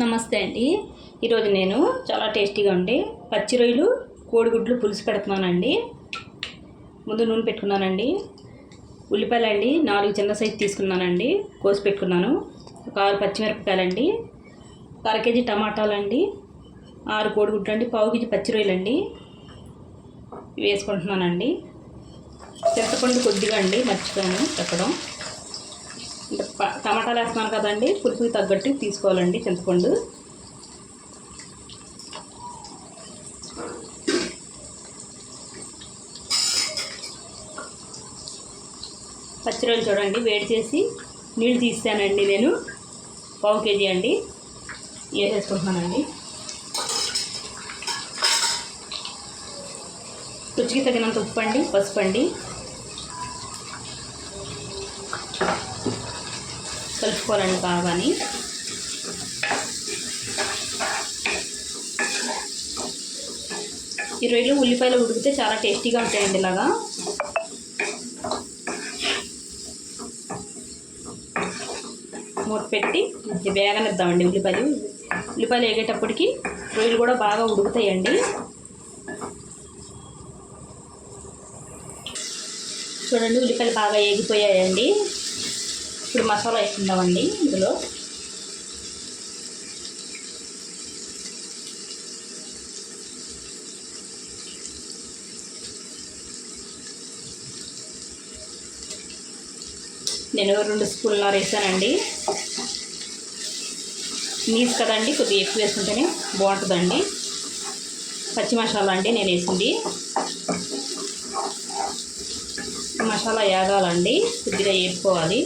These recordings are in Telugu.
నమస్తే అండి. ఈరోజు నేను చాలా టేస్టీగా ఉండే పచ్చి రొయ్యలు కోడిగుడ్లు పులుసు పెడుతున్నానండి. ముందు నూనె పెట్టుకున్నానండి. ఉల్లిపాయలు అండి 4 చిన్న సైజు తీసుకున్నానండి, కోసి పెట్టుకున్నాను. ఒక 6 పచ్చిమిరపకాయలండి, 1/2 కేజీ టమాటాలండి, 6 కోడిగుడ్లు అండి, 1/2 కేజీ పచ్చి రొయ్యలు అండి వేసుకుంటున్నానండి. చింతపండు కొద్దిగా అండి, మర్చిపోయాను చెప్పడం. టమాటాలు వేస్తున్నాను కదండి, పులుపుకి తగ్గట్టు తీసుకోవాలండి చింతపండు. పచ్చిరొయ్యలు చూడండి వేడి చేసి నీళ్ళు తీసానండి నేను. 1/2 కేజీ అండి వేసేసుకుంటున్నానండి. రుచికి తగినంత ఉప్పు అండి, పసుపు అండి కలుపుకోవాలండి బాగాని. ఈ రొయ్యలు ఉల్లిపాయలు ఉడికితే చాలా టేస్టీగా ఉంటాయండి. ఇలాగా మూత పెట్టి వేగనిద్దామండి. ఉల్లిపాయలు వేగేటప్పటికి రొయ్యలు కూడా బాగా ఉడుకుతాయండి. చూడండి ఉల్లిపాయలు బాగా వేగిపోయాయండి. ఇప్పుడు మసాలా వేసుకుందామండి. ఇందులో నేను 2 స్పూన్ల వేసానండి. నీసు కదండి, కొద్దిగా ఎక్కువ వేసుకుంటేనే బాగుంటుందండి. పచ్చి మసాలా అండి నేను వేసింది. మసాలా వేగాలండి, కొద్దిగా వేపుకోవాలి.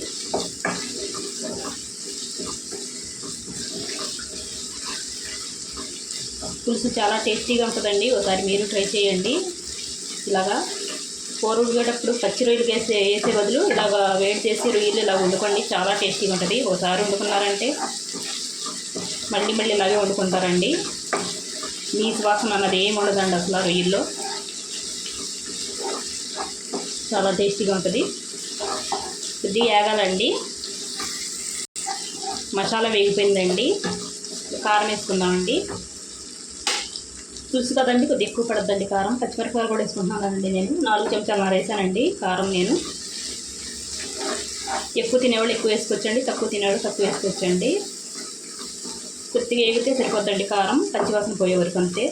పులుసు చాలా టేస్టీగా ఉంటుందండి. ఒకసారి మీరు ట్రై చేయండి. ఇలాగా కూర ఉడికేటప్పుడు పచ్చి రొయ్యలు వేసే బదులు ఇలాగా వేడి చేసి రొయ్యలు ఇలా వండుకోండి, చాలా టేస్టీగా ఉంటుంది. ఒకసారి వండుకున్నారంటే మళ్ళీ ఇలాగే వండుకుంటారండి. నీసు వాసన అన్నది ఏమి ఉండదండి అసలు. రొయ్యల్లో చాలా టేస్టీగా ఉంటుంది. కొద్దిగా వేగాలండి. మసాలా వేగిపోయిందండి. కారం వేసుకుందామండి. పులుసు కదండి, కొద్దిగా ఎక్కువ పడద్దండి కారం. పచ్చిమిరపకాయలు కూడా వేసుకుంటున్నానండి. నేను 4 చెంచాలు వేసానండి కారం. నేను ఎక్కువ తినేవాళ్ళు ఎక్కువ వేసుకోవచ్చండి, తక్కువ తినేవాళ్ళు తక్కువ వేసుకోవచ్చండి. కొద్దిగా వేగితే సరిపోద్దండి కారం, పచ్చివాసన పోయే వరకు అంతే.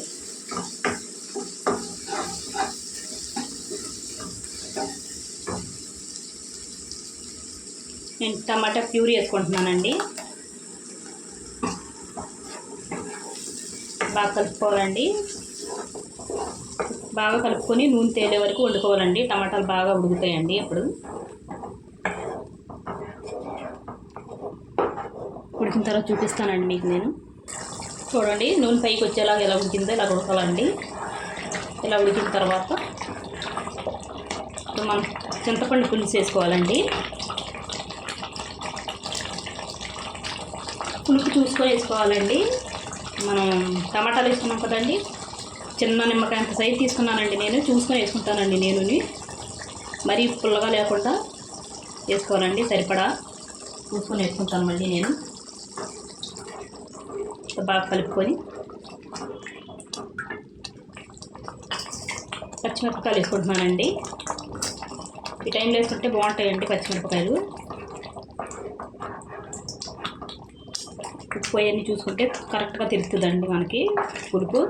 నేను టమాటా ప్యూరీ వేసుకుంటున్నానండి. బాగా కలుపుకోవాలండి. బాగా కలుపుకొని నూనె తేలే వరకు వండుకోవాలండి. టమాటాలు బాగా ఉడుకుతాయండి. అప్పుడు ఉడికిన తర్వాత చూపిస్తానండి మీకు నేను. చూడండి నూనె పైకి వచ్చేలాగా ఎలా ఉడికిందో ఇలా ఉడకాలండి. ఇలా ఉడికిన తర్వాత మనం చింతపండు పులుసు వేసుకోవాలండి. పులుపు చూసుకొని వేసుకోవాలండి. మనం టమాటాలు వేసుకున్నాం కదండి, చిన్న నిమ్మకాయ అంత సైజు తీసుకున్నానండి. నేను చూసుకొని వేసుకుంటానండి. నేను మరీ పుల్లగా లేకుండా వేసుకోవాలండి. సరిపడా చూసుకొని వేసుకుంటాను. మళ్ళీ నేను బాగా కలుపుకొని పచ్చిమిరపకాయలు వేసుకుంటున్నానండి. ఈ టైంలో వేసుకుంటే బాగుంటాయండి పచ్చిమిరపకాయలు. ఉప్పు అవన్నీ చూసుకుంటే కరెక్ట్గా తెలుస్తుందండి మనకి పులుపు.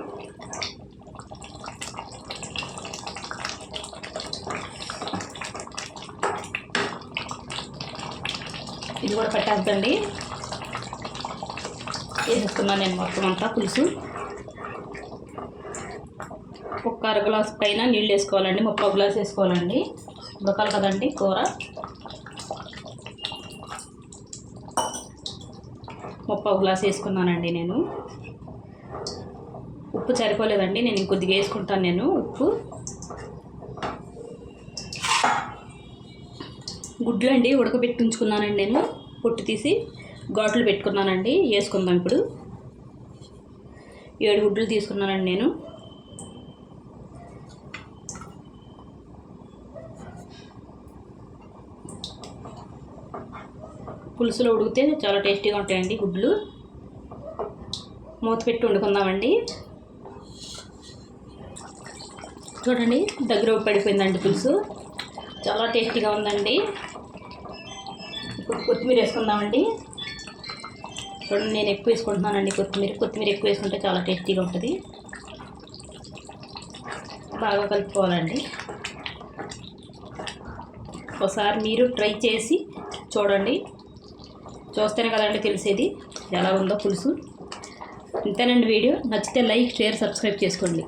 ఇది కూడా పెట్టేద్దండి. వేసేస్తున్నాను నేను మొత్తం అంతా పులుసు. ఒక 1/2 గ్లాసు పైన నీళ్ళు వేసుకోవాలండి. 3/4 గ్లాసు వేసుకోవాలండి. ఉడకాలి కదండి కూర. 3/4 గ్లాసు వేసుకున్నానండి నేను. ఉప్పు సరిపోలేదండి, నేను ఇంకొద్దిగా వేసుకుంటాను నేను ఉప్పు. గుడ్లు అండి ఉడకబెట్టి ఉంచుకున్నానండి. నేను పొట్టు తీసి ఘాట్లు పెట్టుకున్నానండి. వేసుకుందాం ఇప్పుడు. 7 గుడ్లు తీసుకున్నానండి నేను. పులుసులో ఉడికితే చాలా టేస్టీగా ఉంటాయండి గుడ్లు. మూత పెట్టి వండుకుందామండి. చూడండి దగ్గర పడిపోయిందండి పులుసు, చాలా టేస్టీగా ఉందండి. ఇప్పుడు కొత్తిమీర వేసుకుందామండి. చూడండి నేను ఎక్కువ వేసుకుంటున్నానండి కొత్తిమీర ఎక్కువ వేసుకుంటే చాలా టేస్టీగా ఉంటుంది. బాగా కలుపుకోవాలండి. ఒకసారి మీరు ట్రై చేసి చూడండి, చూస్తేనే కదండి తెలిసేది ఎలా ఉందో పులుసు. ఇంతేనండి వీడియో. నచ్చితే లైక్, షేర్, సబ్స్క్రైబ్ చేసుకోండి.